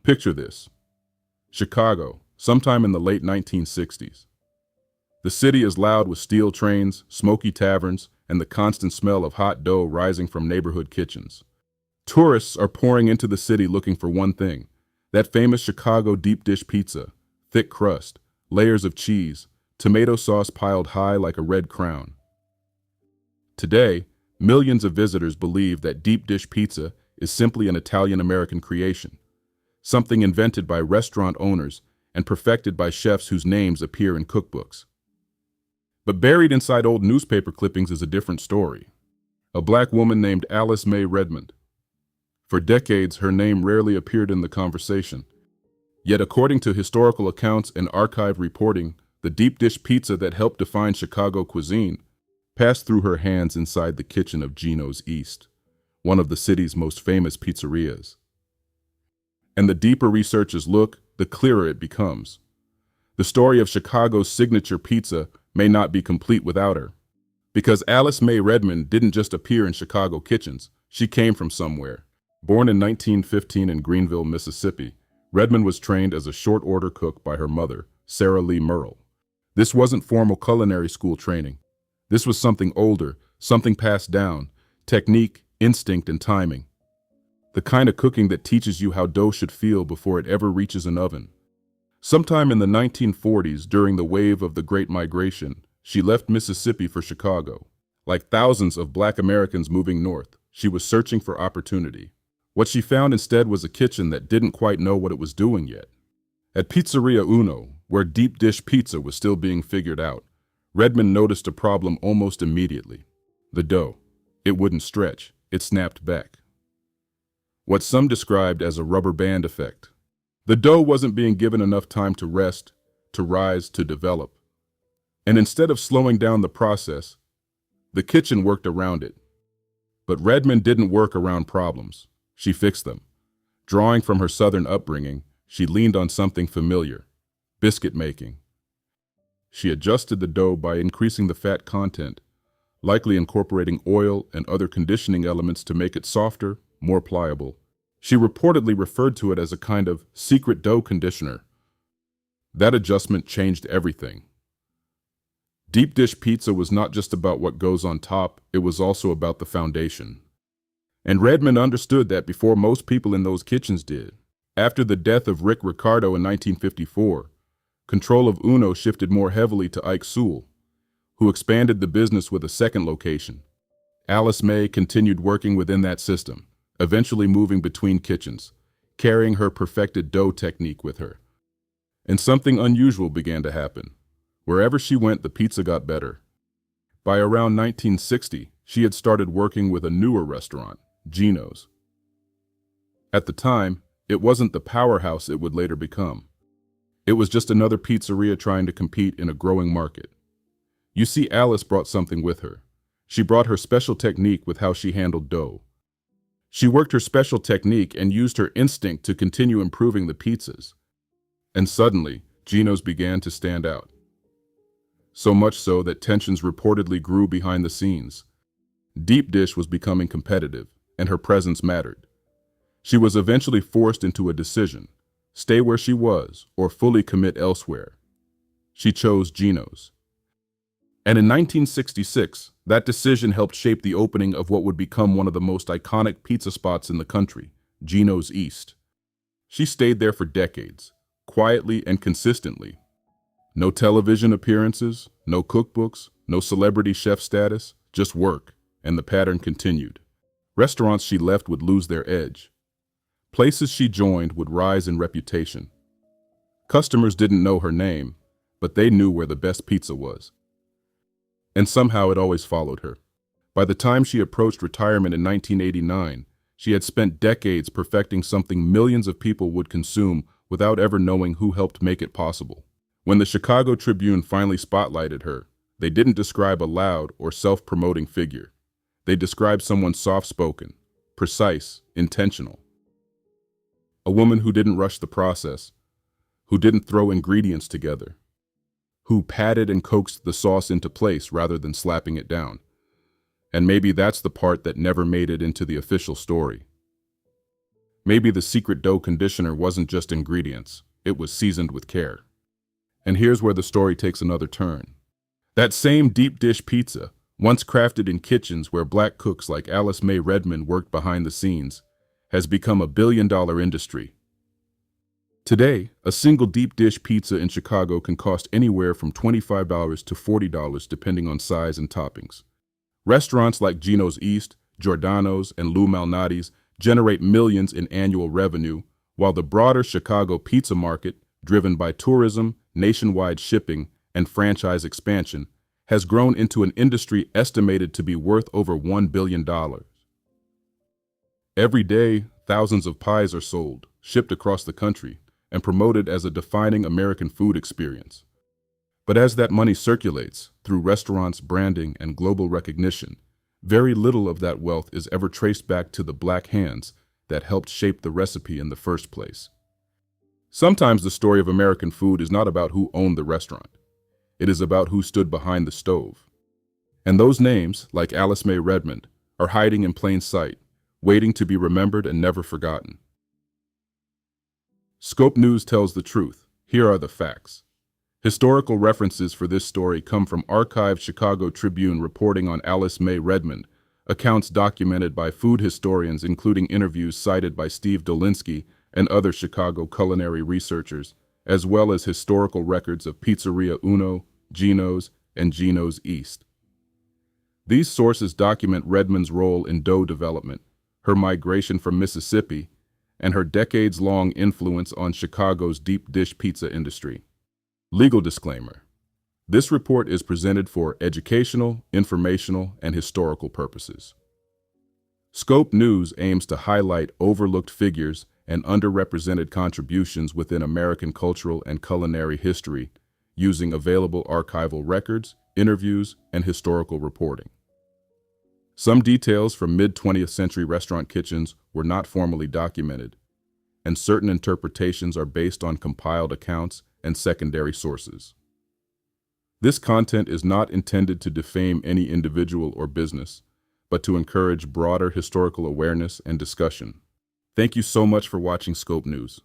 Picture this. Chicago, sometime in the late 1960s. The city is loud with steel trains, smoky taverns, and the constant smell of hot dough rising from neighborhood kitchens. Tourists are pouring into the city looking for one thing, that famous Chicago deep dish pizza, thick crust, layers of cheese, tomato sauce piled high like a red crown. Today, millions of visitors believe that deep dish pizza is simply an Italian-American creation, something invented by restaurant owners and perfected by chefs whose names appear in cookbooks. But buried inside old newspaper clippings is a different story. A black woman named Alice Mae Redmond. For decades, her name rarely appeared in the conversation. Yet according to historical accounts and archive reporting, the deep dish pizza that helped define Chicago cuisine passed through her hands inside the kitchen of Gino's East, one of the city's most famous pizzerias. And the deeper researchers look, the clearer it becomes. The story of Chicago's signature pizza may not be complete without her. Because Alice Mae Redmond didn't just appear in Chicago kitchens, she came from somewhere. Born in 1915 in Greenville, Mississippi, Redmond was trained as a short-order cook by her mother, Sarah Lee Merle. This wasn't formal culinary school training. This was something older, something passed down, technique, instinct, and timing. The kind of cooking that teaches you how dough should feel before it ever reaches an oven. Sometime in the 1940s, during the wave of the Great Migration, she left Mississippi for Chicago. Like thousands of Black Americans moving north, she was searching for opportunity. What she found instead was a kitchen that didn't quite know what it was doing yet. At Pizzeria Uno, where deep dish pizza was still being figured out, Redmond noticed a problem almost immediately. The dough. It wouldn't stretch. It snapped back. What some described as a rubber band effect. The dough wasn't being given enough time to rest, to rise, to develop. And instead of slowing down the process, the kitchen worked around it. But Redmond didn't work around problems. She fixed them. Drawing from her Southern upbringing, she leaned on something familiar: biscuit making. She adjusted the dough by increasing the fat content, likely incorporating oil and other conditioning elements to make it softer, more pliable. She reportedly referred to it as a kind of secret dough conditioner. That adjustment changed everything. Deep dish pizza was not just about what goes on top, it was also about the foundation. And Redmond understood that before most people in those kitchens did. After the death of Rick Ricardo in 1954, control of Uno shifted more heavily to Ike Sewell, who expanded the business with a second location. Alice Mae continued working within that system, eventually moving between kitchens, carrying her perfected dough technique with her. And something unusual began to happen. Wherever she went, the pizza got better. By around 1960, she had started working with a newer restaurant, Gino's. At the time, it wasn't the powerhouse it would later become. It was just another pizzeria trying to compete in a growing market. You see, Alice brought something with her. She brought her special technique with how she handled dough. She worked her special technique and used her instinct to continue improving the pizzas. And suddenly, Gino's began to stand out. So much so that tensions reportedly grew behind the scenes. Deep dish was becoming competitive, and her presence mattered. She was eventually forced into a decision: stay where she was or fully commit elsewhere. She chose Gino's. And in 1966, that decision helped shape the opening of what would become one of the most iconic pizza spots in the country, Gino's East. She stayed there for decades, quietly and consistently. No television appearances, no cookbooks, no celebrity chef status, just work, and the pattern continued. Restaurants she left would lose their edge. Places she joined would rise in reputation. Customers didn't know her name, but they knew where the best pizza was. And somehow it always followed her. By the time she approached retirement in 1989, she had spent decades perfecting something millions of people would consume without ever knowing who helped make it possible. When the Chicago Tribune finally spotlighted her, they didn't describe a loud or self-promoting figure. They described someone soft-spoken, precise, intentional. A woman who didn't rush the process, who didn't throw ingredients together, who patted and coaxed the sauce into place rather than slapping it down. And maybe that's the part that never made it into the official story. Maybe the secret dough conditioner wasn't just ingredients, it was seasoned with care. And here's where the story takes another turn. That same deep dish pizza, once crafted in kitchens where black cooks like Alice Mae Redmond worked behind the scenes, has become a billion-dollar industry. Today, a single deep dish pizza in Chicago can cost anywhere from $25 to $40 depending on size and toppings. Restaurants like Gino's East, Giordano's, and Lou Malnati's generate millions in annual revenue, while the broader Chicago pizza market, driven by tourism, nationwide shipping, and franchise expansion, has grown into an industry estimated to be worth over $1 billion. Every day, thousands of pies are sold, shipped across the country, and promoted as a defining American food experience. But as that money circulates through restaurants, branding, and global recognition, very little of that wealth is ever traced back to the black hands that helped shape the recipe in the first place. Sometimes the story of American food is not about who owned the restaurant. It is about who stood behind the stove. And those names, like Alice Mae Redmond, are hiding in plain sight, waiting to be remembered and never forgotten. Scope News tells the truth. Here are the facts. Historical references for this story come from archived Chicago Tribune reporting on Alice Mae Redmond, accounts documented by food historians including interviews cited by Steve Dolinsky and other Chicago culinary researchers, as well as historical records of Pizzeria Uno, Gino's, and Gino's East. These sources document Redmond's role in dough development, her migration from Mississippi, and her decades-long influence on Chicago's deep dish pizza industry. Legal disclaimer. This report is presented for educational, informational, and historical purposes. Scope News aims to highlight overlooked figures and underrepresented contributions within American cultural and culinary history using available archival records, interviews, and historical reporting. Some details from mid-20th century restaurant kitchens were not formally documented, and certain interpretations are based on compiled accounts and secondary sources. This content is not intended to defame any individual or business, but to encourage broader historical awareness and discussion. Thank you so much for watching Scope News.